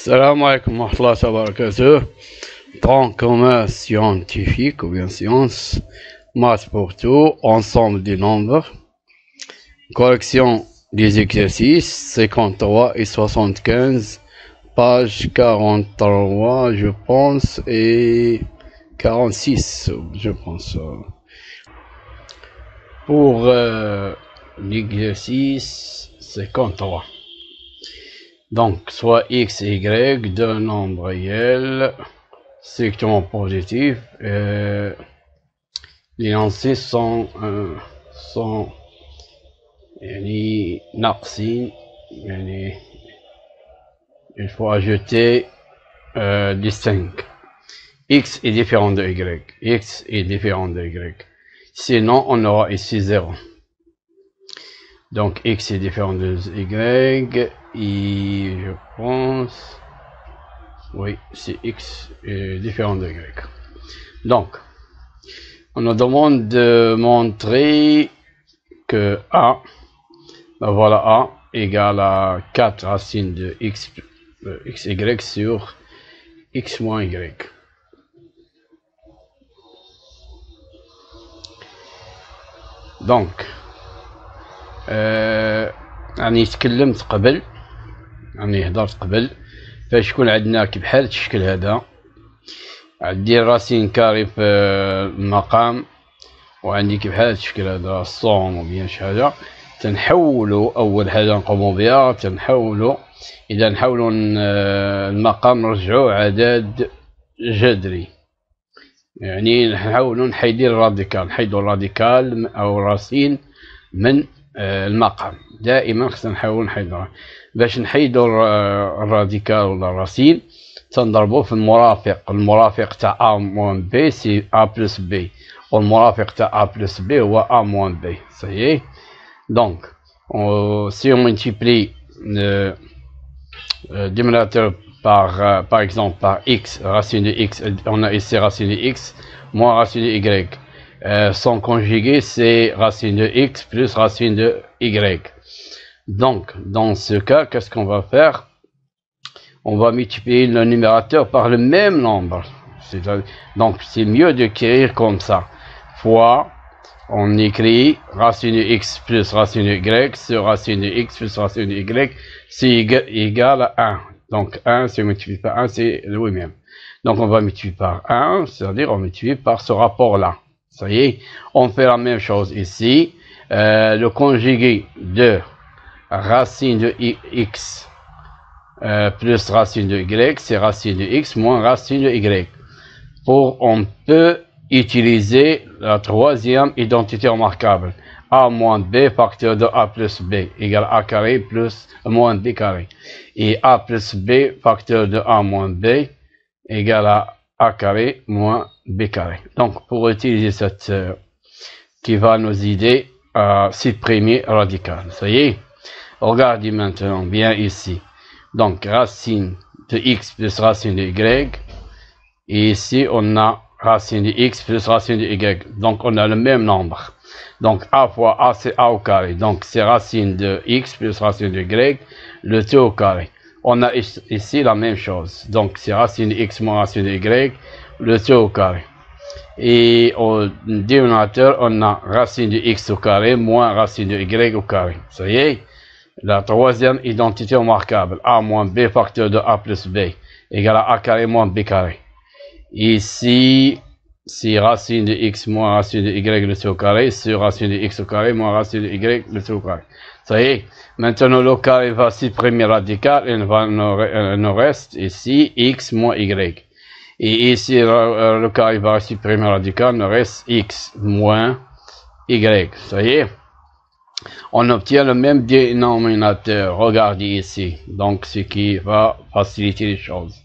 Salam alaikum wa rahmatullahi wa barakatuh. Donc, commun scientifique ou bien science, maths pour tout, ensemble des nombres, correction des exercices 53 et 75, page 43, je pense, et 46, je pense. Pour l'exercice 53. Donc, soit x et y, deux nombres réels, strictement positifs, l'énoncé sont ناقصين, il faut ajouter des 5. X est différent de y, x est différent de y, sinon on aura ici 0. Donc x est différent de y, et je pense, oui, c'est x est différent de y. Donc, on nous demande de montrer que a, ben voilà, a égale à 4 racines de x, xy sur x moins y. Donc, راني تكلمت قبل، راني هضرت قبل فاش يكون عندنا كي بحال الشكل هذا، عندي راسين كاري في المقام، وعندي كي بحال الشكل هذا الصوم وبيان شي حاجه، تنحولوا اول حاجه نقوموا بها، تنحولوا اذا نحولوا المقام نرجعوه عدد جذري، يعني نحاولوا نحيدوا الراديكال او الراسين من المقام. دائما خصنا نحاول نحيدوها. باش نحيدوا الراديكال ولا الراسين تنضربوه في المرافق تاع ا موان بي سي ا بلس بي، والمرافق تاع ا بلس بي هو ا موان بي. صحيح. دونك si on multiplie le dénominateur par exemple par x, racine de x, on a ici racine de x moins racine de y. Son conjugué, c'est racine de x plus racine de y. Donc, dans ce cas, qu'est-ce qu'on va faire? On va multiplier le numérateur par le même nombre. Donc, c'est mieux d'écrire comme ça. Fois, on écrit racine de x plus racine de y sur racine de x plus racine de y, c'est égal à 1. Donc, 1, si on multiplie par 1, c'est lui-même. Donc, on va multiplier par 1, c'est-à-dire on multiplie par ce rapport-là. Ça y est, on fait la même chose ici. Le conjugué de racine de x plus racine de y, c'est racine de x moins racine de y. On peut utiliser la troisième identité remarquable. A moins b facteur de a plus b égale a carré plus moins b carré. Et a plus b facteur de a moins b égale à a carré moins b carré. Donc, pour utiliser cette qui va nous aider à supprimer radical. Ça y est. Regardez maintenant bien ici. Donc, racine de x plus racine de y. Et ici, on a racine de x plus racine de y. Donc, on a le même nombre. Donc, a fois a, c'est a au carré. Donc, c'est racine de x plus racine de y, le tout au carré. On a ici la même chose. Donc, c'est racine de x moins racine de y, le tout au carré. Et au dénominateur, on a racine de x au carré moins racine de y au carré. Ça y est. La troisième identité remarquable, a moins b facteur de a plus b égale à a carré moins b carré. Ici, c'est racine de x moins racine de y le tout au carré sur racine de x au carré moins racine de y le tout au carré. Ça y est. Maintenant, le carré va supprimer radical et il nous reste ici x moins y. Et ici, le carré va supprimer radical, il nous reste x moins y. Ça y est. On obtient le même dénominateur. Regardez ici. Donc, ce qui va faciliter les choses.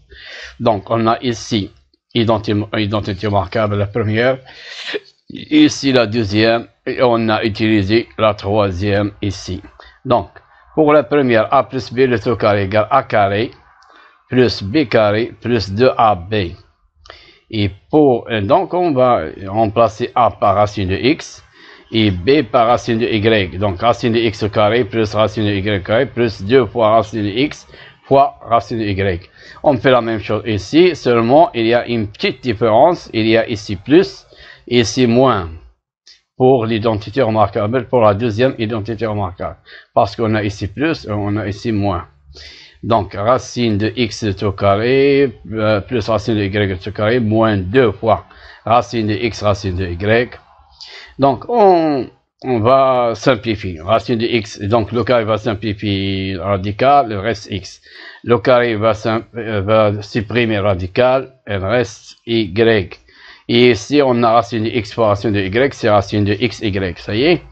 Donc, on a ici identité remarquable la première, ici la deuxième, et on a utilisé la troisième ici. Donc, pour la première, a plus b le tout carré égale a carré plus b carré plus 2ab. Et donc, on va remplacer a par racine de x et b par racine de y. Donc, racine de x au carré plus racine de y au carré plus 2 fois racine de x fois racine de y. On fait la même chose ici, seulement il y a une petite différence. Il y a ici plus et ici moins pour l'identité remarquable, pour la deuxième identité remarquable. Parce qu'on a ici plus et on a ici moins. Donc, racine de x de tout carré, plus racine de y de tout carré, moins 2 fois racine de x, racine de y. Donc, on va simplifier. Racine de x, donc le carré va simplifier radical, il reste x. Le carré va supprimer radical, il reste y. Et ici, on a racine de x fois racine de y, c'est racine de x, y, ça y est.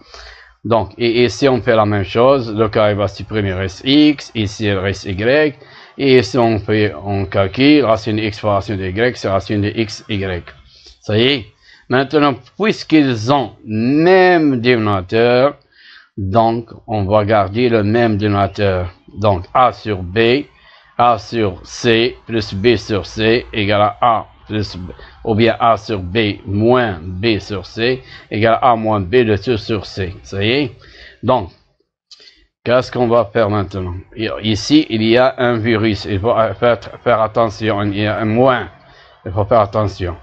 Donc, et ici, on fait la même chose. Le carré va supprimer reste x, ici, il reste y. Et ici, on calcule racine de x fois racine de y, c'est racine de x, y. Ça y est. Maintenant, puisqu'ils ont même dénominateur, donc, on va garder le même dénominateur. Donc, a sur b, a sur c, plus b sur c, égale à a plus b, ou bien a sur b moins b sur c, égale à a moins b de 2 sur c. Ça y est. Donc, qu'est-ce qu'on va faire maintenant? Ici, il y a un virus. Il faut faire attention. Il y a un moins. Il faut faire attention.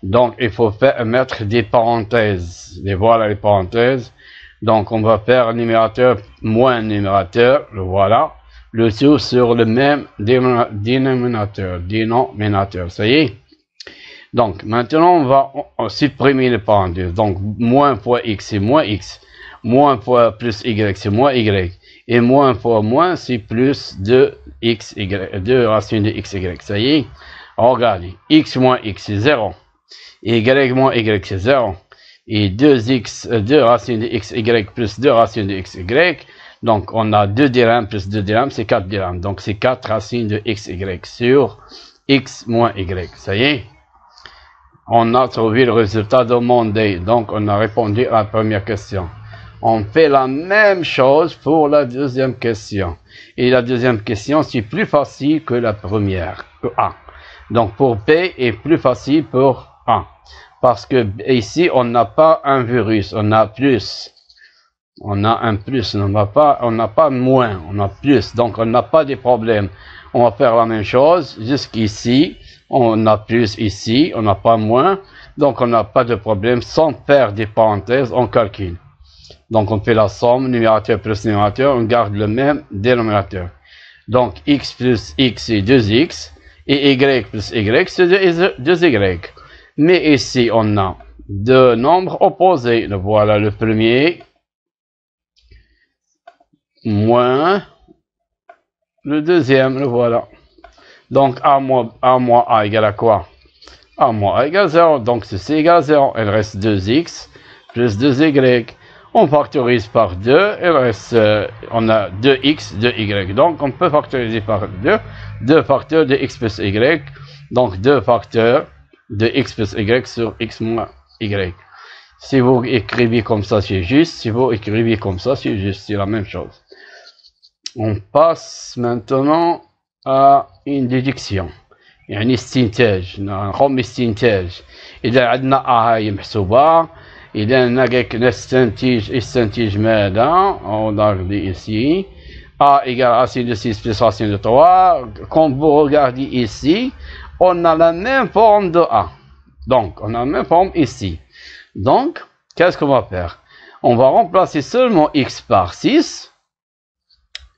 Donc, il faut mettre des parenthèses. Et voilà les parenthèses. Donc, on va faire numérateur moins numérateur. Le voilà. Le tout sur le même dénominateur. Ça y est. Donc, maintenant, on va supprimer les parenthèses. Donc, moins fois x, c'est moins x. Moins fois plus y, c'est moins y. Et moins fois moins, c'est plus de x, y, de racine de x, y. Ça y est. Regardez. X moins x, c'est 0. Et y moins y, c'est 0. Et 2 racines de x, y plus 2 racines de x, y. Donc, on a 2 dirhams plus 2 dirhams, c'est 4 dirhams. Donc, c'est 4 racines de x, y sur x moins y. Ça y est. On a trouvé le résultat demandé. Donc, on a répondu à la première question. On fait la même chose pour la deuxième question. Et la deuxième question, c'est plus facile que la première, que A. Donc, pour B est plus facile pour A. Parce que ici, on n'a pas un virus, on a plus. On a un plus, on n'a pas moins, on a plus. Donc, on n'a pas de problème. On va faire la même chose jusqu'ici. On a plus ici, on n'a pas moins, donc on n'a pas de problème. Sans faire des parenthèses, on calcule. Donc on fait la somme, numérateur plus numérateur, on garde le même dénominateur. Donc x plus x c'est 2x, et y plus y c'est 2y. Mais ici on a deux nombres opposés. Voilà le premier, moins le deuxième, le voilà. Donc, a moins a égale à quoi? A moins a égale 0. Donc, ceci égale 0. Il reste 2x plus 2y. On factorise par 2. Il reste, on a 2x, 2y. Donc, on peut factoriser par 2. 2 facteurs de x plus y. Donc, 2 facteurs de x plus y sur x moins y. Si vous écrivez comme ça, c'est juste. Si vous écrivez comme ça, c'est juste. C'est la même chose. On passe maintenant à une déduction. يعني استنتاج، نقوم باستنتاج. إذا عندنا A هاي محسوبة، إذا نستنتج ماذا؟ On regarde ici. A égale racine de 6 plus racine de 3. Comme vous regardez ici, on a la même forme de A. Donc, on a la même forme ici. Donc, qu'est-ce qu'on va faire? On va remplacer seulement x par 6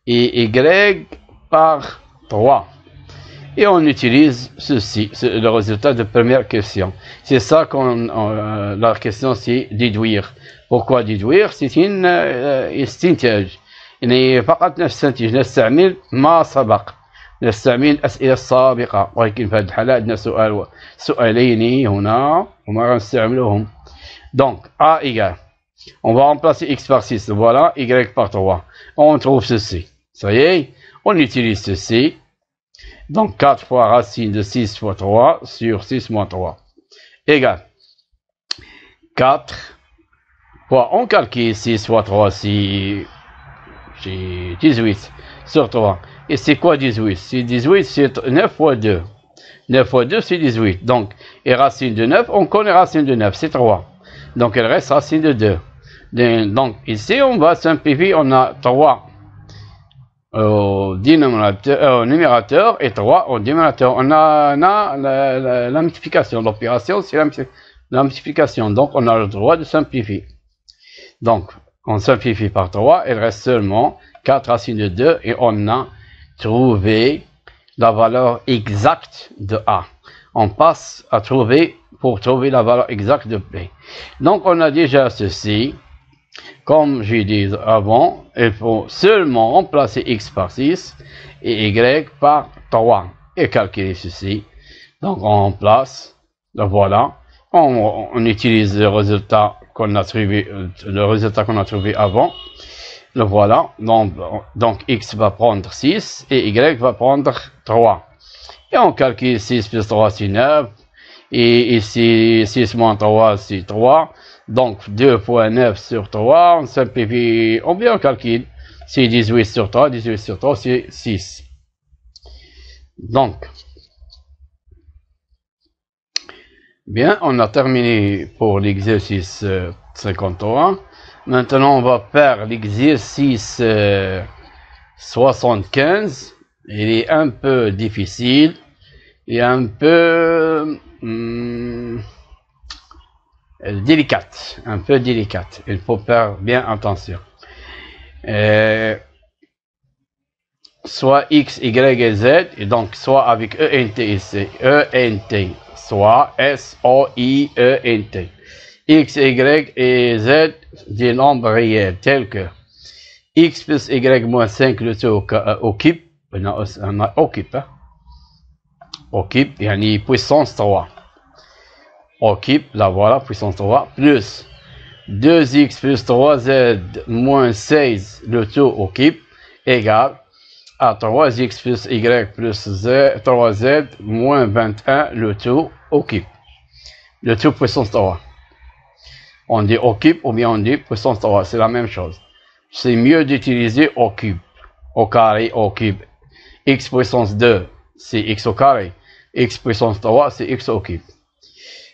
et y par 3. Et on utilise ceci, le résultat de première question. C'est ça la question c'est déduire. Pourquoi déduire? C'est une استنتاج. يعني فقط نستنتج، نستعمل ما سبق، نستعمل الأسئلة السابقة. ولكن في هذه الحالة عندنا سؤالين هنا وما نستعملهم. Donc A égale, on va remplacer x par 6, voilà, y par 3. On trouve ceci. Ça y est, on utilise ceci. Donc 4 fois racine de 6 fois 3 sur 6 moins 3 égale 4 fois, on calcule 6 fois 3, c'est 18 sur 3. Et c'est quoi 18? C'est 18, c'est 9 fois 2. 9 fois 2, c'est 18. Donc, et racine de 9, on connaît racine de 9, c'est 3. Donc, il reste racine de 2. Donc, ici, on va simplifier, on a 3 au numérateur et 3 au dénominateur. On a la multiplication. L'opération, c'est la multiplication. Donc, on a le droit de simplifier. Donc, on simplifie par 3. Il reste seulement 4 racines de 2 et on a trouvé la valeur exacte de A. On passe à trouver, pour trouver la valeur exacte de B. Donc, on a déjà ceci. Comme j'ai dit avant, il faut seulement remplacer x par 6 et y par 3 et calculer ceci. Donc on remplace, voilà, on utilise le résultat qu'on a trouvé, avant. Le voilà, donc x va prendre 6 et y va prendre 3. Et on calcule 6 plus 3 c'est 9. Et ici 6 moins 3 c'est 3. Donc 2 fois 9 sur 3, on simplifie, on bien calcule, c'est 18 sur 3, 18 sur 3 c'est 6. Donc, bien, on a terminé pour l'exercice 53. Maintenant, on va faire l'exercice 75. Il est un peu difficile et un peu délicate, un peu délicate. Il faut faire bien attention. Soit x, y et z, et donc soit avec ENT et C, ENT, soit S, O, I, ENT. X, y et z des nombres réels tels que x plus y moins 5 le tout occupe, on a occupe, occupe, yani puissance 3. Occupe, la voilà, puissance 3, plus 2x plus 3z moins 16, le tout occupe, égale à 3x plus y plus 3z moins 21, le tout occupe. Le tout puissance 3. On dit occupe ou bien on dit puissance 3, c'est la même chose. C'est mieux d'utiliser occupe, au carré, occupe. X puissance 2, c'est x au carré. X puissance 3, c'est x occupe.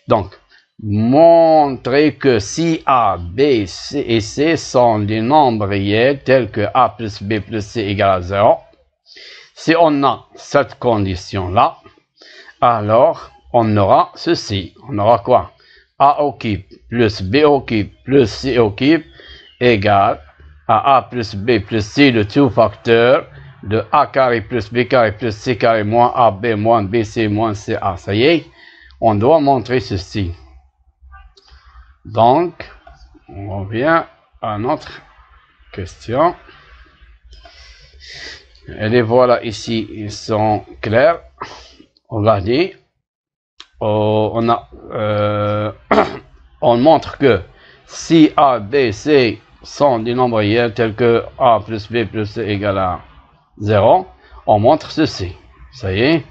Donc, montrer que si A, B, C et C sont des nombres réels tels que A plus B plus C égale à 0. Si on a cette condition-là, alors on aura ceci. On aura quoi? A occupe plus B occupe plus C occupe égale à A plus B plus C, le tout facteur de A carré plus B carré plus C carré moins AB moins BC moins CA. Ça y est, on doit montrer ceci. Donc, on revient à notre question. Et les voilà ici, ils sont clairs. Regardez, on montre que si A, B, C sont des nombres réels tels que A plus B plus C égale à 0, on montre ceci. Ça y est.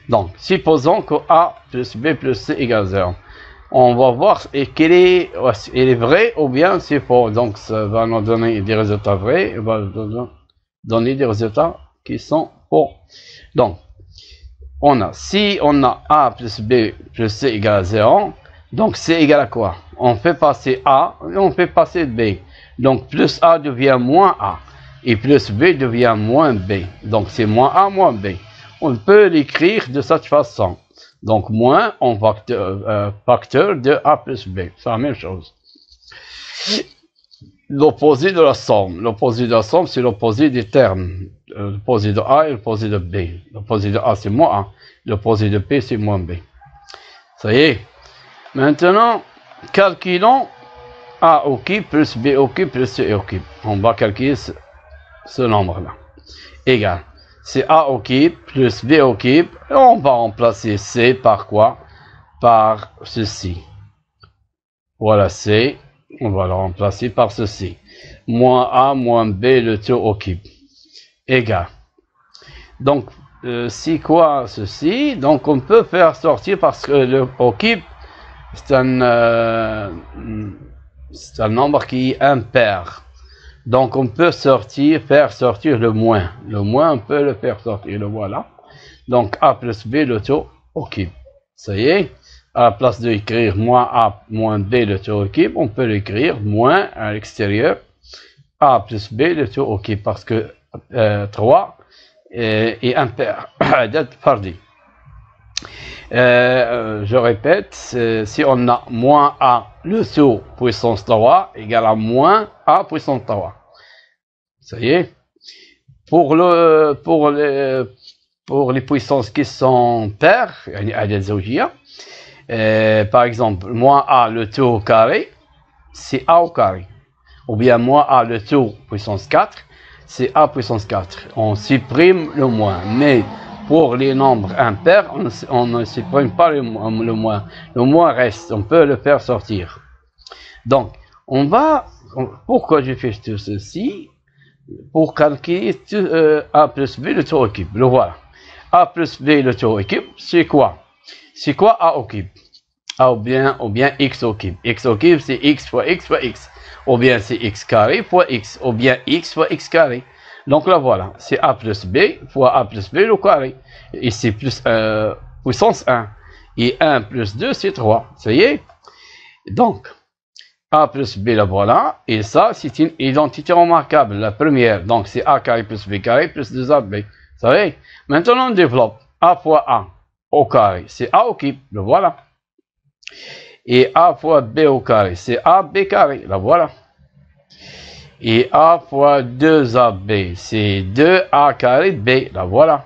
Donc, supposons que A plus B plus C égale 0. On va voir qu'il est vrai ou bien c'est faux. Donc, ça va nous donner des résultats vrais. Il va nous donner des résultats qui sont faux. Donc, si on a A plus B plus C égale à 0, donc C égale à quoi? On fait passer A et on fait passer B. Donc, plus A devient moins A. Et plus B devient moins B. Donc, c'est moins A moins B. On peut l'écrire de cette façon. Donc, moins en facteur de A plus B. C'est la même chose. L'opposé de la somme. L'opposé de la somme, c'est l'opposé des termes. L'opposé de A et l'opposé de B. L'opposé de A, c'est moins A. L'opposé de B, c'est moins B. Ça y est. Maintenant, calculons A occupe plus B occupe plus C occupe. On va calculer ce nombre-là. Égal. C'est A occupe plus B occupe. Et on va remplacer C par quoi? Par ceci. Voilà C. On va le remplacer par ceci. Moins A moins B, le tout occupe. Égal. Donc, c'est quoi ceci? Donc, on peut faire sortir parce que le occupe, c'est un nombre qui est impair. Donc, on peut faire sortir le moins. Le moins, on peut le faire sortir. Le voilà. Donc, A plus B, le tout occupe. Ça y est. À la place d'écrire moins A moins B, le tout occupe, on peut l'écrire moins à l'extérieur. A plus B, le tout occupe. Parce que 3 et impair, عدد فردي. Je répète, si on a moins a le tout puissance 3 égale à moins a puissance 3. Ça y est. Pour les puissances qui sont paires, par exemple, moins a le tout au carré, c'est a au carré. Ou bien moins a le tout puissance 4, c'est a puissance 4. On supprime le moins. Mais pour les nombres impairs, on ne supprime pas le moins. Le moins reste, on peut le faire sortir. Donc, pourquoi je fais tout ceci? Pour calculer a plus b le tout au cube. Le voilà. A plus b le tout au cube, c'est quoi? C'est quoi a au cube? A ou bien x au cube. X au cube, c'est x fois x fois x. Ou bien c'est x carré fois x. Ou bien x fois x carré. Donc là voilà, c'est a plus b fois a plus b le carré. Et c'est plus puissance 1. Et 1 plus 2, c'est 3. Ça y est? Donc, a plus b, là voilà. Et ça, c'est une identité remarquable. La première, donc c'est a carré plus b carré plus 2ab. Vous savez? Maintenant, on développe a fois a au carré. C'est a au cube. Le voilà. Et a fois b au carré. C'est a b carré. La voilà. Et a fois 2ab. C'est 2a carré b. La voilà.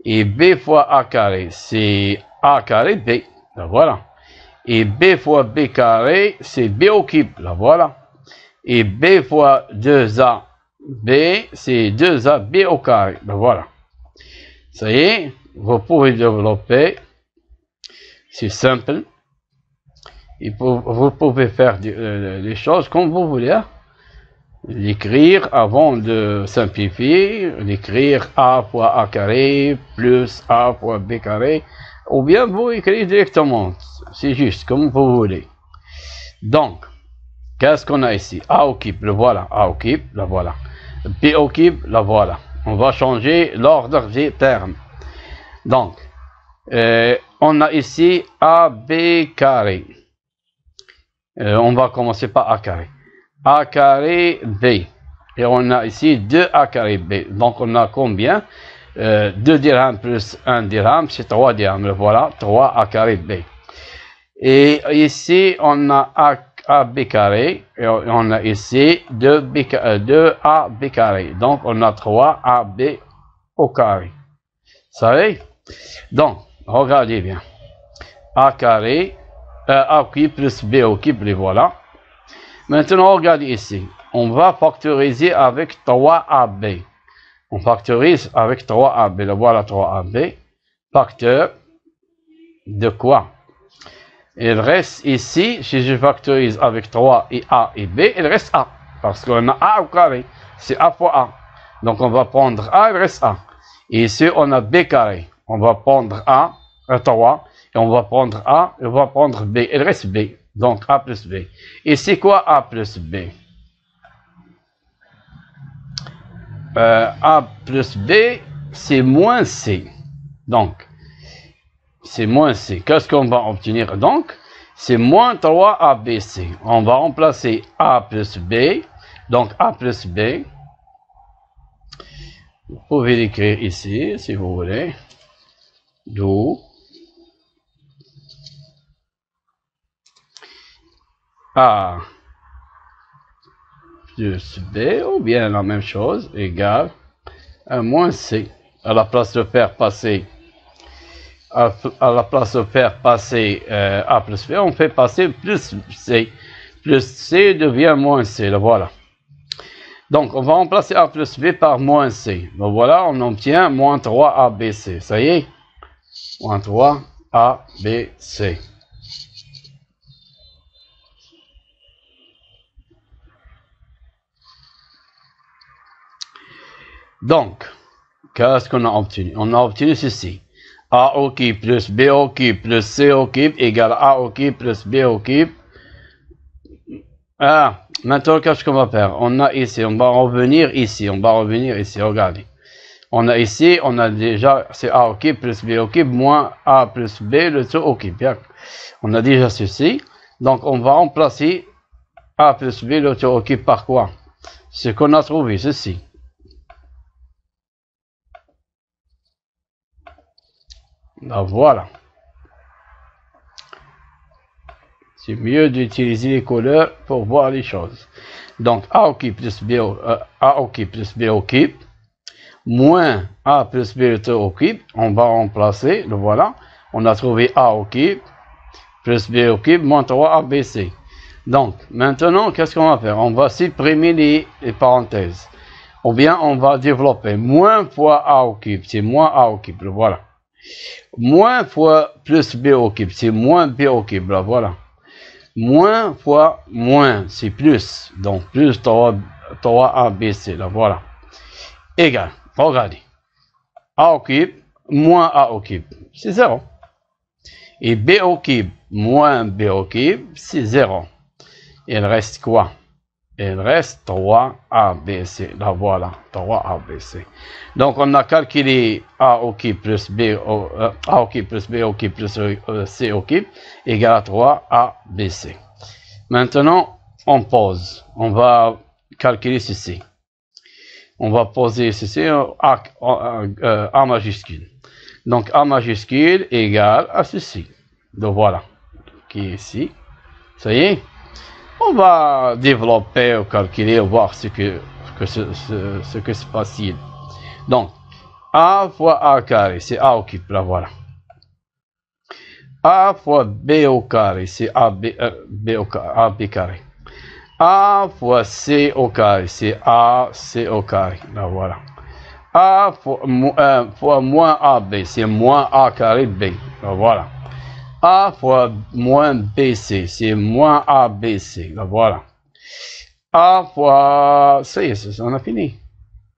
Et b fois a carré. C'est a carré b. La voilà. Et b fois b carré, c'est b au cube, là voilà. Et b fois 2ab, c'est 2ab au carré, là voilà. Ça y est, vous pouvez développer, c'est simple. Et vous pouvez faire les choses comme vous voulez. Hein? L'écrire avant de simplifier, l'écrire a fois a carré plus a fois b carré, ou bien vous écrivez directement. C'est juste comme vous voulez. Donc, qu'est-ce qu'on a ici? A au cube, le voilà. A au cube, la voilà. B au cube, la voilà. On va changer l'ordre des termes. Donc, on a ici AB carré. On va commencer par A carré. A carré B. Et on a ici 2A carré B. Donc, on a combien? 2 dirhams plus 1 dirham, c'est 3 dirhams. Le voilà, 3A carré B. Et ici, on a AB carré, et on a ici 2AB carré. Donc, on a 3AB au carré. Vous savez? Donc, regardez bien. A carré, A cube plus B au cube, les voilà. Maintenant, regardez ici. On va factoriser avec 3AB. On factorise avec 3AB. Le voilà 3AB. Facteur de quoi? Il reste ici, si je factorise avec 3 et A et B, il reste A. Parce qu'on a A au carré. C'est A fois A. Donc on va prendre A, il reste A. Et ici, on a B carré. On va prendre A, 3. Et on va prendre A, et on va prendre B. Il reste B. Donc A plus B. Et c'est quoi A plus B? A plus B, c'est moins C. Donc, c'est moins C. Qu'est-ce qu'on va obtenir donc? C'est moins 3ABC. On va remplacer A plus B. Donc A plus B. Vous pouvez l'écrire ici si vous voulez. D'où A plus B, ou bien la même chose, égale à moins C. À la place de faire passer A plus B, on fait passer plus C. Plus C devient moins C, le voilà. Donc, on va remplacer A plus B par moins C. Donc voilà, on obtient moins 3ABC. Ça y est? Moins 3ABC. Donc, qu'est-ce qu'on a obtenu? On a obtenu ceci. A au cube plus B au cube plus C au cube égale A au cube plus B au cube. Ah, maintenant, qu'est-ce qu'on va faire? On a ici, on va revenir ici, regardez. On a ici, on a déjà, c'est A au cube plus B au cube moins A plus B le tout au cube. Bien. On a déjà ceci. Donc, on va remplacer A plus B le tout au cube par quoi? Ce qu'on a trouvé, ceci. Là, voilà. C'est mieux d'utiliser les couleurs pour voir les choses. Donc, A occupe plus B, A occupe plus B occupe, moins A plus B occupe, on va remplacer, le voilà. On a trouvé A occupe, plus B occupe, moins 3 ABC. Donc, maintenant, qu'est-ce qu'on va faire? On va supprimer les parenthèses. Ou bien, on va développer moins fois A occupe, c'est moins A occupe, le voilà. Moins fois plus B occupe, c'est moins B occupe, là, voilà. Moins fois moins, c'est plus. Donc, plus 3 ABC, là, voilà. Égal, regardez. A occupe, moins A occupe, c'est 0. Et B occupe, moins B occupe, c'est 0. Il reste quoi? Il reste 3ABC. Là, voilà, 3ABC. Donc, on a calculé A occupe plus B, A occupe plus B occupe plus C occupe égale à 3ABC. Maintenant, on pose. On va calculer ceci. On va poser ceci A majuscule. Donc, A majuscule égale à ceci. Donc, voilà. Qui est ici. Ça y est. On va développer ou calculer, voir ce que c'est facile. Donc, A fois A carré, c'est A occupe, là voilà. A fois B au carré, c'est AB carré. A fois C au carré, c'est AC au carré, là voilà. A fois moins AB, c'est moins A carré B, là voilà. A fois moins BC, c'est moins ABC. Là, voilà. A fois... Ça y est, on a fini.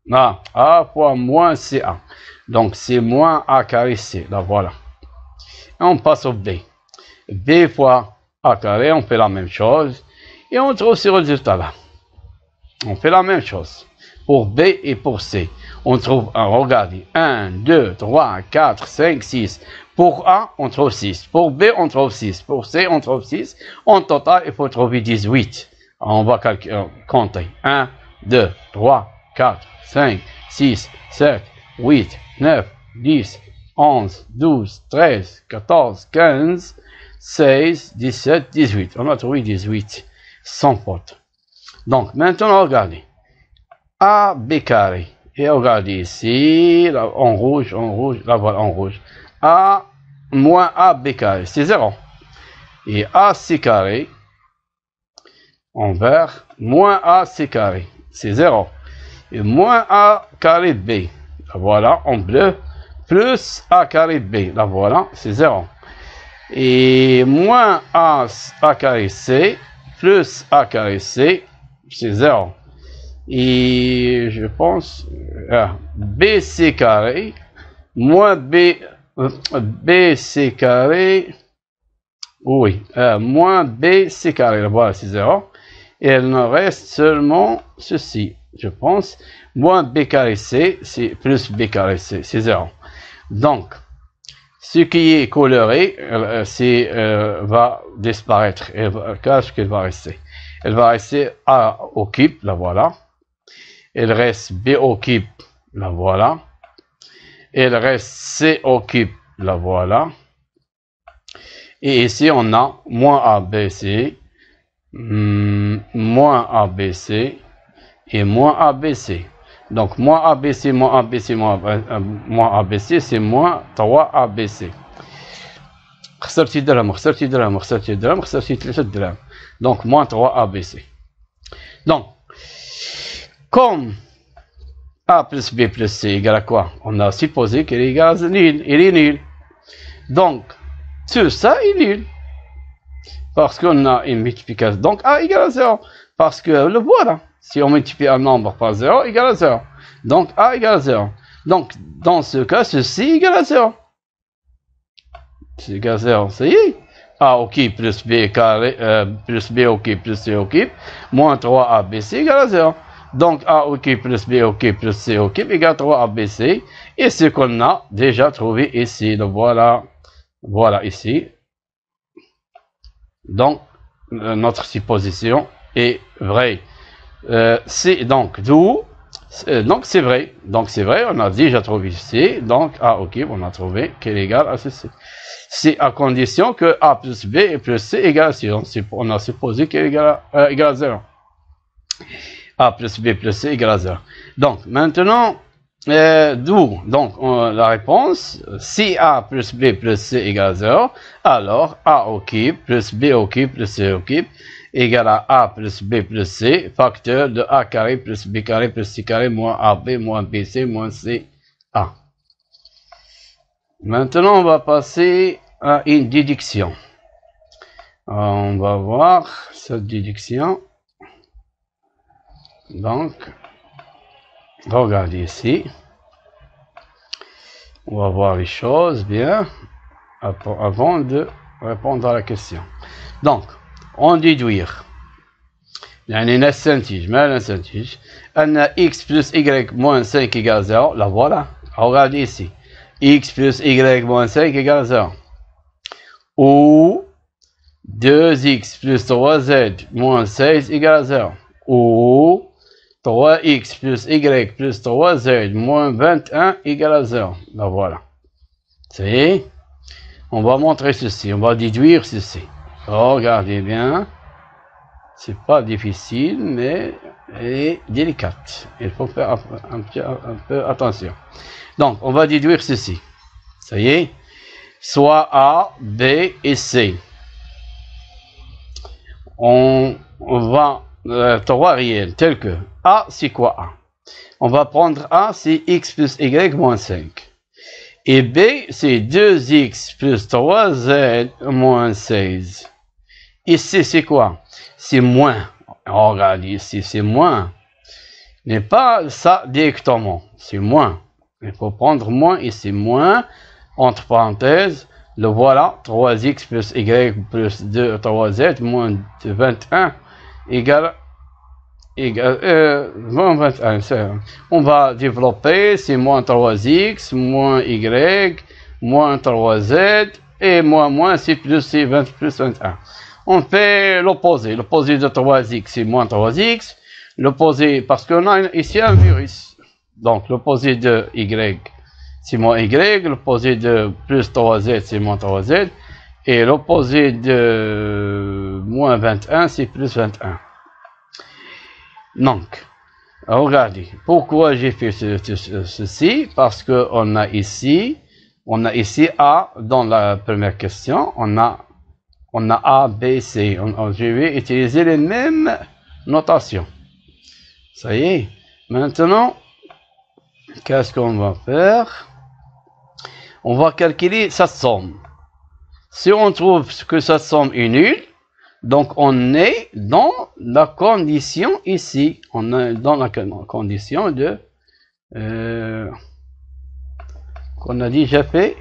Non, A fois moins CA. Donc, c'est moins A carré C. Là, voilà. Et on passe au B. B fois A carré, on fait la même chose. Et on trouve ce résultat-là. On fait la même chose. Pour B et pour C. On trouve, regardez, 1, 2, 3, 4, 5, 6. Pour A, on trouve 6. Pour B, on trouve 6. Pour C, on trouve 6. En total, il faut trouver 18. On va compter. 1, 2, 3, 4, 5, 6, 7, 8, 9, 10, 11, 12, 13, 14, 15, 16, 17, 18. On a trouvé 18. Sans faute. Donc, maintenant, regardez. A, B carré. Et regardez ici, là, en rouge, là voilà, en rouge. A moins A, B carré, c'est 0. Et A, C carré, en vert, moins A, C carré, c'est 0. Et moins A carré B, là voilà, en bleu, plus A carré B, là voilà, c'est 0. Et moins A carré C, plus A carré C, c'est 0. Et je pense BC carré moins BC carré, oui, moins BC carré, voilà, c'est 0. Et il nous reste seulement ceci, je pense, moins B carré C, c'est plus B carré C, c'est 0. Donc, ce qui est coloré, va disparaître. Qu'est-ce qu'elle va rester? Elle va rester A occupe, là voilà. Il reste B occupe, là voilà. Il reste C occupe, là voilà. Et ici, on a moins ABC, moins ABC et moins ABC. Donc, moins ABC, moins ABC, moins ABC, c'est moins 3ABC. خسرتي درهم خسرتي درهم خسرتي درهم خسرتي 3 درهم. Donc, moins 3ABC. Donc, comme A plus B plus C égale à quoi? On a supposé qu'il est égal à nul. Il est nul. Donc, tout ça est nul. Parce qu'on a une multiplication. Donc, A égale à 0. Parce que le voilà. Si on multiplie un nombre par 0, égale à 0. Donc, A égale à 0. Donc, dans ce cas, ceci égale à 0. C'est égal à 0. Ça y est. A occupe plus B carré, plus B occupe plus C occupe, moins 3ABC égale à 0. Donc, A occupe plus B occupe plus C occupe égale à 3ABC. Et ce qu'on a déjà trouvé ici. Donc, voilà. Voilà ici. Donc, notre supposition est vraie. C'est donc d'où Donc c'est vrai. Donc c'est vrai, on a déjà trouvé C. Donc A au cube, on a trouvé qu'elle est égale à ceci. C'est à condition que A plus B et plus C égale à C. On a supposé qu'elle est égale à 0. A plus B plus C égale à 0. Donc maintenant, d'où donc la réponse, si A plus B plus C égale à 0, alors A au cube plus B au cube plus C au cube égale à A plus B plus C, facteur de A carré plus B carré plus C carré moins AB moins BC moins CA. Maintenant, on va passer à une déduction. On va voir cette déduction. Donc, regardez ici. On va voir les choses bien avant de répondre à la question. Donc, on déduire. يعني نستنتج ما نستنتج أن x plus y moins 5 égale 0. La voilà. Regardez ici. X plus y moins 5 égale 0. Ou 2x plus 3z moins 16 égale 0. Ou 3x plus y plus 3z moins 21 égale à 0. La voilà. C'est. On va montrer ceci. On va déduire ceci. Regardez bien. C'est pas difficile, mais elle est délicate. Il faut faire un peu attention. Donc, on va déduire ceci. Ça y est. Soit A, B et C. On va trois réels tels que A, c'est quoi A? On va prendre A, c'est x plus y moins 5. Et B, c'est 2x plus 3z moins 16. Et C, c'est quoi? C'est moins. Regardez ici, c'est moins. N'est pas ça directement. C'est moins. Il faut prendre moins et c'est moins. Entre parenthèses, le voilà. 3x plus y plus 2, 3z moins 21 égale 21. On va développer. C'est moins 3x, moins y, moins 3z. Et moins, c'est plus, c'est 20 plus 21. On fait l'opposé. L'opposé de 3x, c'est moins 3x. L'opposé, parce qu'on a ici un virus. Donc, l'opposé de y, c'est moins y. L'opposé de plus 3z, c'est moins 3z. Et l'opposé de moins 21, c'est plus 21. Donc, regardez. Pourquoi j'ai fait ceci? Parce qu'on a ici A dans la première question. On a A, B, C. Je vais utiliser les mêmes notations. Ça y est. Maintenant, qu'est-ce qu'on va faire? On va calculer sa somme. Si on trouve que sa somme est nulle, donc on est dans la condition ici. On est dans la condition de qu'on a déjà fait.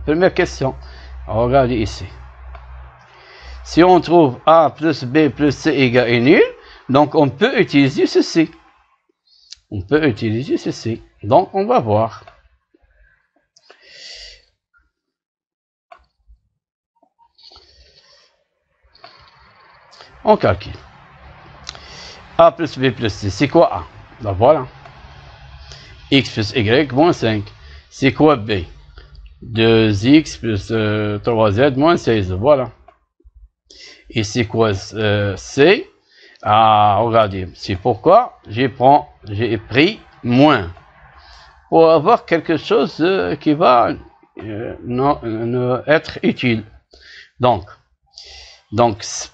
Première question. Regardez ici. Si on trouve A plus B plus C égale à nul, donc on peut utiliser ceci. On peut utiliser ceci. Donc on va voir. On calcule. A plus B plus C, c'est quoi A? Ben voilà. X plus Y moins 5. C'est quoi B? 2x plus 3z moins 16. Voilà. Et c'est quoi C? Ah, regardez, c'est pourquoi j'ai pris moins. Pour avoir quelque chose qui va être utile. Donc,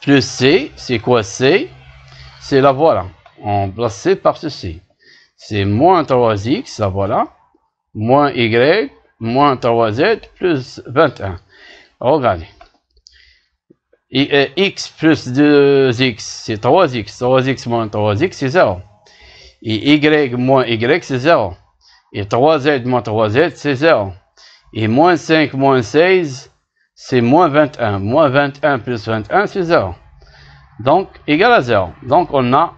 plus C, c'est quoi C? C'est la voilà. On place C par ceci. C'est moins 3x, la voilà. Moins Y, moins 3z, plus 21. Regardez. Et x plus 2x, c'est 3x. 3x moins 3x, c'est 0. Et y moins y, c'est 0. Et 3z moins 3z, c'est 0. Et moins 5 moins 16, c'est moins 21. Moins 21 plus 21, c'est 0. Donc, égal à 0. Donc, on a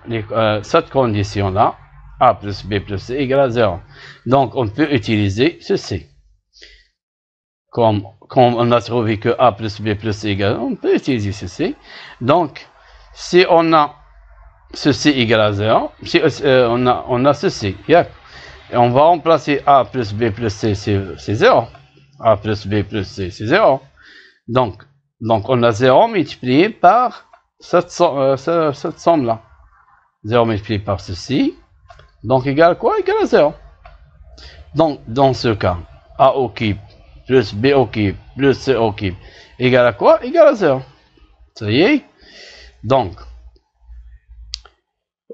cette condition-là. A plus B plus C égale à 0. Donc, on peut utiliser ceci. Comme on a trouvé que A plus B plus C égale, on peut utiliser ceci. Donc, si on a ceci égale à 0. Si, on a ceci. Yeah. Et on va remplacer A plus B plus C, c'est 0. A plus B plus C, c'est 0. Donc, on a 0 multiplié par cette somme-là. 0 multiplié par ceci. Donc, égal à quoi? Égal à 0. Donc, dans ce cas, A au cube plus B au cube plus C au cube égal à quoi? Égal à 0. Ça y est. Donc,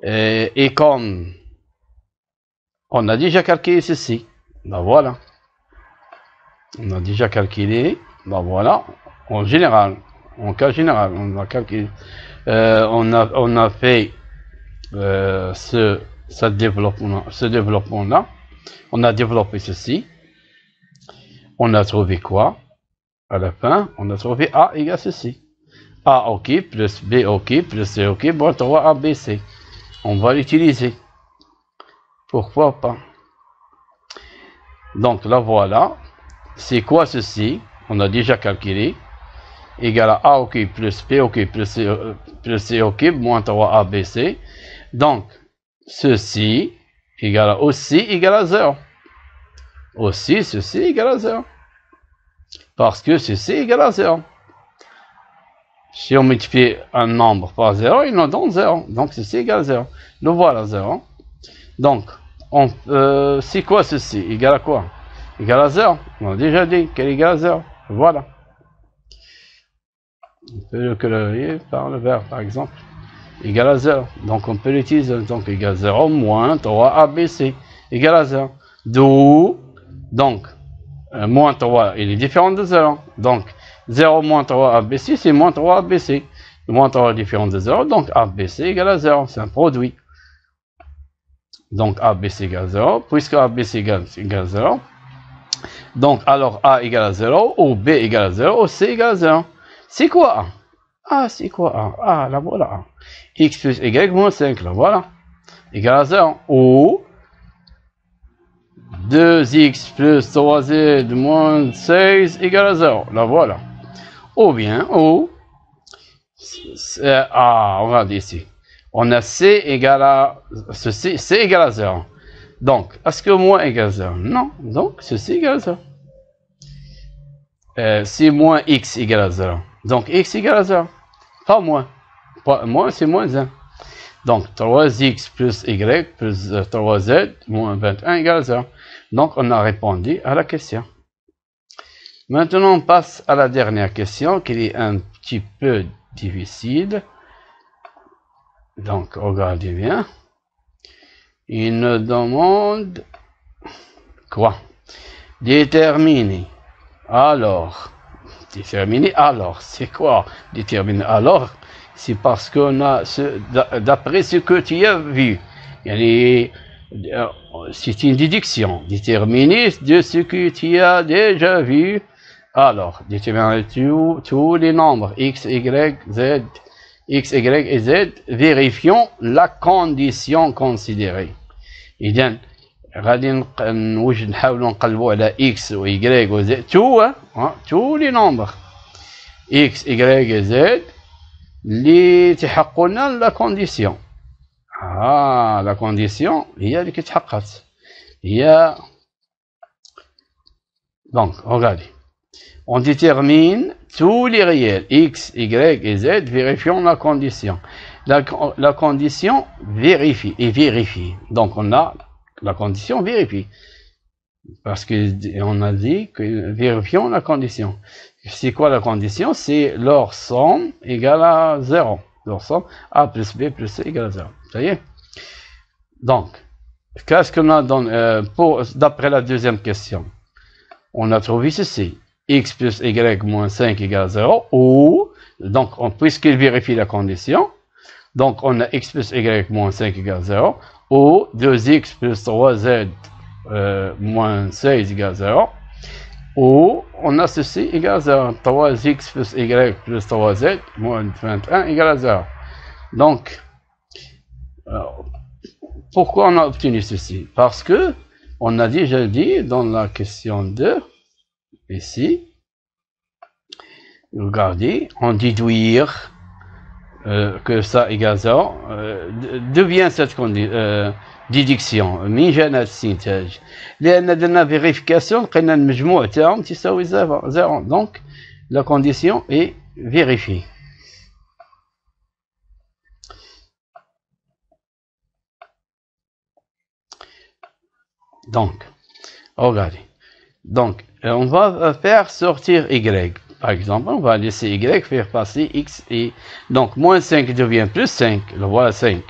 et comme on a déjà calculé ceci, ben voilà. On a déjà calculé, ben voilà, en général, en cas général, on a calculé, on a fait ce développement-là, on a développé ceci, on a trouvé quoi? À la fin, on a trouvé A égale ceci. A au cube plus B au cube plus C au cube, bon, 3 ABC. On va l'utiliser. Pourquoi pas? Donc là, voilà. C'est quoi ceci? On a déjà calculé. Égal à A au cube plus B au cube plus C au cube moins 3 ABC. Donc, ceci égal à aussi égal à 0. Aussi, ceci égal à 0. Parce que ceci égal à 0. Si on multiplie un nombre par 0, il nous donne 0. Donc, ceci égale 0. Nous voilà 0. Donc, c'est quoi ceci? Égal à quoi? Égal à 0. On a déjà dit qu'elle est égale à 0. Voilà. On peut le colorier par le vert, par exemple. Égal à 0. Donc, on peut l'utiliser. Donc, égal à 0 moins 3 ABC. Égal à 0. D'où, donc, moins 3, il est différent de 0. Donc, 0 moins 3 ABC, c'est moins 3 ABC. Moins 3 est différent de 0, donc ABC égale à 0. C'est un produit. Donc, ABC égale à 0. Puisque ABC égale à 0, donc, alors A égale à 0, ou B égale à 0, ou C égale à 0. C'est quoi A? Ah, c'est quoi A? Ah, là, voilà A. X plus Y moins 5, là, voilà. Égale à 0. Ou 2x plus 3z moins 16 égale à 0. Là, voilà. Ou bien, regardez ici. On a C égale à ceci, C égale à 0. Donc, est-ce que moins égale à 0? Non. Donc, ceci égale à 0. C'est moins x égale à 0. Donc, x égale à 0. Pas moins. Moins, c'est moins 1. Donc, 3x plus y plus 3z moins 21 égale à 0. Donc, on a répondu à la question. Maintenant, on passe à la dernière question qui est un petit peu difficile. Donc, regardez bien. Il nous demande quoi? Déterminer. Alors, c'est quoi? Déterminer alors, c'est parce qu'on a, d'après ce que tu as vu, c'est une déduction. Déterminer de ce que tu as déjà vu. Alors, déterminer tous les nombres x, y, z, x, y et z, vérifions la condition considérée. إذن غادي نحاولوا نقلبوا على x و y و z tous les nombres x, y et z اللي تحققوا لنا لا كونديسيون. لا كونديسيون هي اللي كتحققت هي. Donc, regardez. On détermine tous les réels x, y et z, vérifions la condition. La condition vérifie et vérifie. Donc, on a la condition vérifie. Parce qu'on a dit que vérifions la condition. C'est quoi la condition? C'est leur somme égale à 0. Leur somme A plus B plus C égale à 0. Ça y est? Donc, qu'est-ce qu'on a d'après la deuxième question? On a trouvé ceci. X plus Y moins 5 égale à 0. Ou, donc, puisqu'il vérifie la condition, donc on a X plus Y moins 5 égale à 0. Ou 2X plus 3Z moins 16 égale à 0. Ou on a ceci égale à 0. 3X plus Y plus 3Z moins 21 égale à 0. Donc, pourquoi on a obtenu ceci? Parce que on a déjà dit dans la question 2, ici, regardez, en déduire que ça égale 0, devient cette déduction من جانا الاستنتاج لأن درنا vérification لقينا المجموع تاعهم تساوي 0 donc la condition est vérifiée. Donc, regardez. Donc, on va faire sortir y. Par exemple, on va laisser y faire passer x et donc moins 5 devient plus 5. Le voilà 5.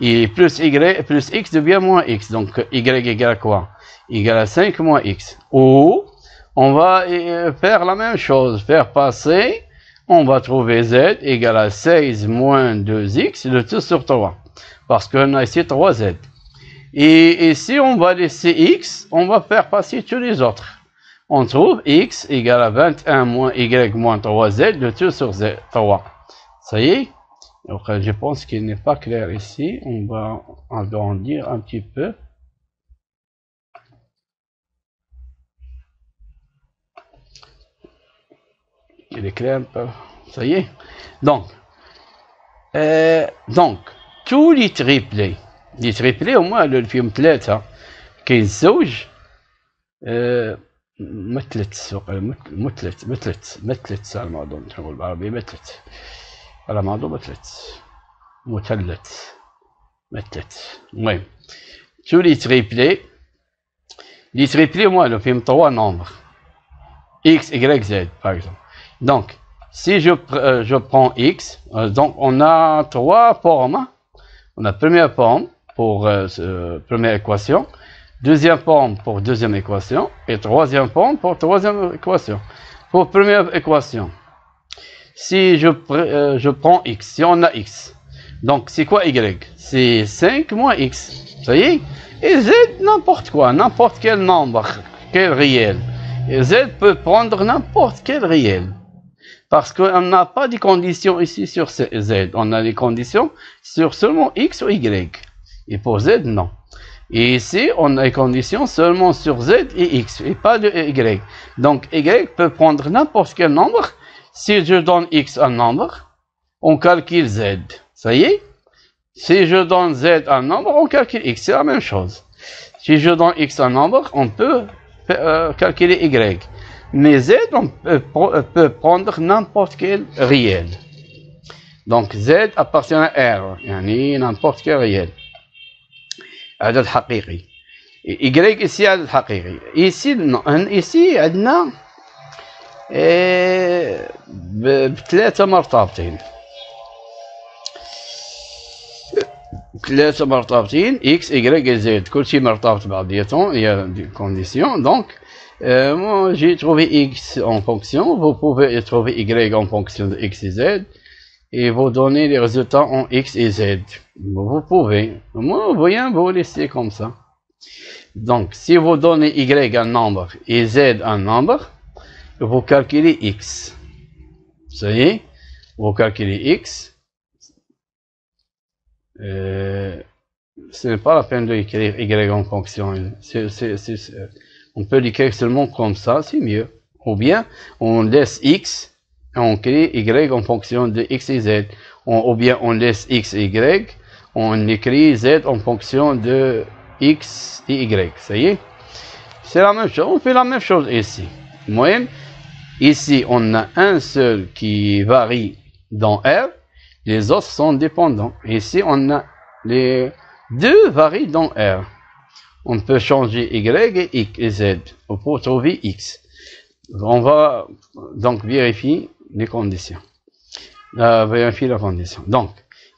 Et plus y plus x devient moins x. Donc y égale quoi? Égale à 5 moins x. Ou on va faire la même chose, faire passer. On va trouver z égale à 16 moins 2x, le tout sur 3. Parce qu'on a ici 3z. Et si on va laisser x, on va faire passer tous les autres. On trouve x égale à 21 moins y moins 3z, le tout sur z, 3. Ça y est? Donc, je pense qu'il n'est pas clair ici. On va agrandir un petit peu. Il est clair un peu. Ça y est? Donc, tous les triplés. Les triplés, au moins, le film 3 كاين زوج مثلت على الموضوع نقول بالعربية مثلت على الموضوع مثلت المهم tous les triplés moi le film 3 nombres x y z par exemple. Donc si je prends x, donc on a 3 formes. On a première forme pour première équation, deuxième forme pour deuxième équation et troisième forme pour troisième équation. Pour première équation, si je prends x, si on a x, donc c'est quoi y? C'est 5 moins x, ça y est? Et z, n'importe quoi, n'importe quel nombre, quel réel. Et z peut prendre n'importe quel réel. Parce qu'on n'a pas de conditions ici sur z, on a des conditions sur seulement x ou y. Et pour z, non. Et ici, on a des conditions seulement sur z et x, et pas de y. Donc, y peut prendre n'importe quel nombre. Si je donne x un nombre, on calcule z. Ça y est? Si je donne z un nombre, on calcule x. C'est la même chose. Si je donne x un nombre, on peut calculer y. Mais z, on peut prendre n'importe quel réel. Donc z appartient à R, يعني n'importe quel réel. عدد حقيقي. Y ici عدد حقيقي. Ici عندنا بثلاثة مرتبطين. ثلاثة مرتبطين x, y et z. كل شيء مرتبط بعضياتهم. Il y a des conditions. Donc moi j'ai trouvé x en fonction, vous pouvez trouver y en fonction de x et z et vous donner les résultats en x et z. Vous pouvez, moi vous laisser comme ça. Donc si vous donnez y un nombre et z un nombre, vous calculez x. Ça y est, vous calculez x. Ce n'est pas la peine d'écrire y en fonction. On peut l'écrire seulement comme ça, c'est mieux. Ou bien, on laisse x et on crée y en fonction de x et z. Ou bien, on laisse x et y, on écrit z en fonction de x et y. Ça y est? C'est la même chose. On fait la même chose ici. Moi, ici, on a un seul qui varie dans R. Les autres sont dépendants. Ici, on a les deux varient dans R. On peut changer y et z pour trouver x. On va donc vérifier les conditions. Vérifier la condition. Donc,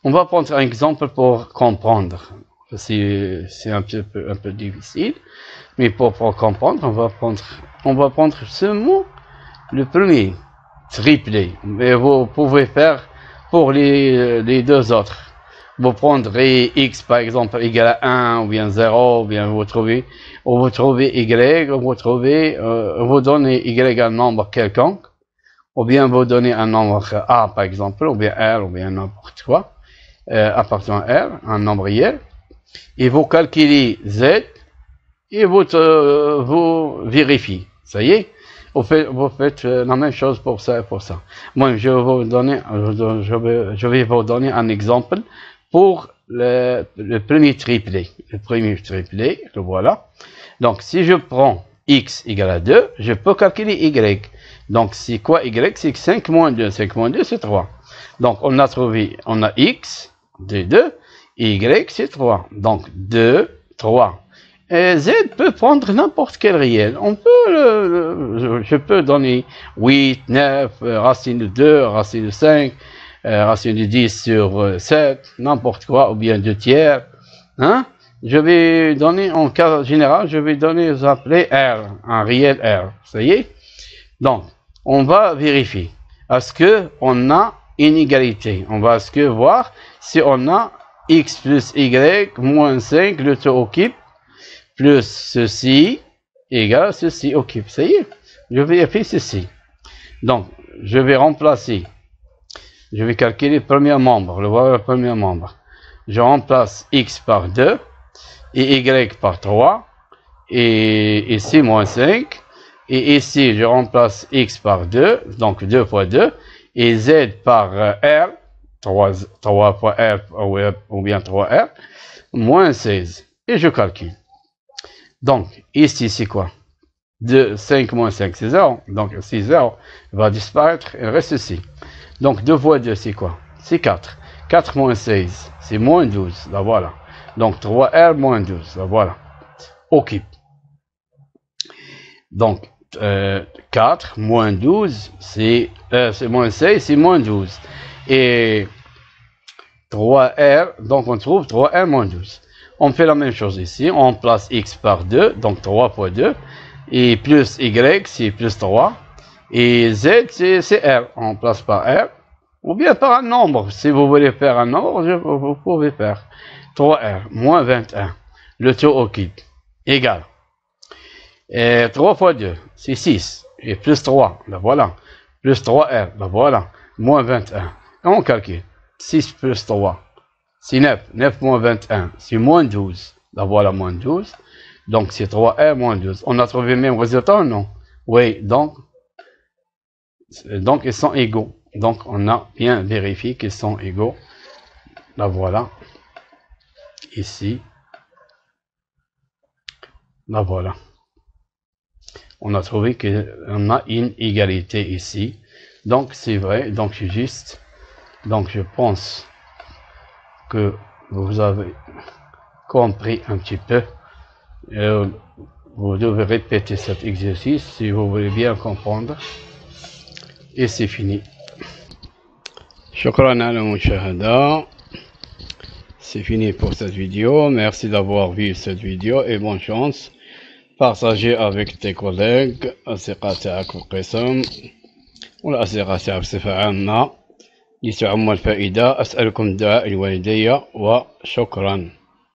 on va prendre un exemple pour comprendre. C'est un peu difficile, mais pour comprendre, on va prendre seulement le premier triplé. Mais vous pouvez faire pour les deux autres. Vous prendrez x par exemple égal à 1 ou bien 0, ou bien vous trouvez y, vous donnez y un nombre quelconque, ou bien vous donnez un nombre a par exemple, ou bien r, ou bien n'importe quoi, appartenant à r, un nombre réel, et vous calculez z, et vous vérifiez, ça y est, vous faites la même chose pour ça et pour ça. Moi, je vais vous donner un exemple pour le premier triplé. Le premier triplé, le voilà. Donc, si je prends x égale à 2, je peux calculer y. Donc, c'est quoi y? C'est 5 moins 2. 5 moins 2, c'est 3. Donc, on a trouvé, on a x de 2, et y, c'est 3. Donc, 2, 3. Et z peut prendre n'importe quel réel. On peut, je peux donner 8, 9, racine de 2, racine de 5, racine de 10 sur 7, n'importe quoi, ou bien 2 tiers. Hein? Je vais donner, en cas général, je vais donner, vous appelez R, un réel R. Ça y est? Donc, on va vérifier. Est-ce qu'on a une égalité? On va voir si on a x plus y moins 5, le tout occupe, plus ceci égale ceci occupe. Ça y est, je vérifie ceci. Donc, je vais remplacer. Je vais calculer le premier membre. Le premier membre. Je remplace x par 2 et y par 3. Et ici, moins 5. Et ici, je remplace x par 2. Donc, 2 fois 2. Et z par r. 3 fois r ou bien 3r. Moins 16. Et je calcule. Donc, ici, c'est quoi? 5 moins 5, c'est 0. Donc, 6, 0 va disparaître. Il reste ici. Donc, 2 fois 2, c'est quoi? C'est 4. 4 moins 16, c'est moins 12. Là, voilà. Donc, 3R moins 12. Là, voilà. Occupe. Donc, 4 moins 12, c'est moins 16, c'est moins 12. Et 3R, donc on trouve 3R moins 12. On fait la même chose ici, on place x par 2, donc 3 fois 2, et plus y, c'est plus 3, et z, c'est r, on place par r, ou bien par un nombre, si vous voulez faire un nombre, vous pouvez faire 3r moins 21, le taux occupe, égal, et 3 fois 2, c'est 6, et plus 3, là voilà, plus 3r, là voilà, moins 21, et on calcule, 6 plus 3, c'est 9. 9 moins 21, c'est moins 12. Là, voilà, moins 12. Donc, c'est 3R moins 12. On a trouvé le même résultat ou non? Oui, donc, ils sont égaux. Donc, on a bien vérifié qu'ils sont égaux. Là, voilà. Ici. Là, voilà. On a trouvé qu'on a une égalité ici. Donc, c'est vrai. Donc, c'est juste. Donc, je pense que vous avez compris un petit peu. Vous devez répéter cet exercice si vous voulez bien comprendre. Et c'est fini. Shukran ala mushahada. C'est fini pour cette vidéo. Merci d'avoir vu cette vidéo et bonne chance. Partagez avec tes collègues. أصدقاء تاعك في القسم والأصدقاء تاعك بصفة عامة لتعم الفائدة. أسألكم دعاء الوالدية وشكرا.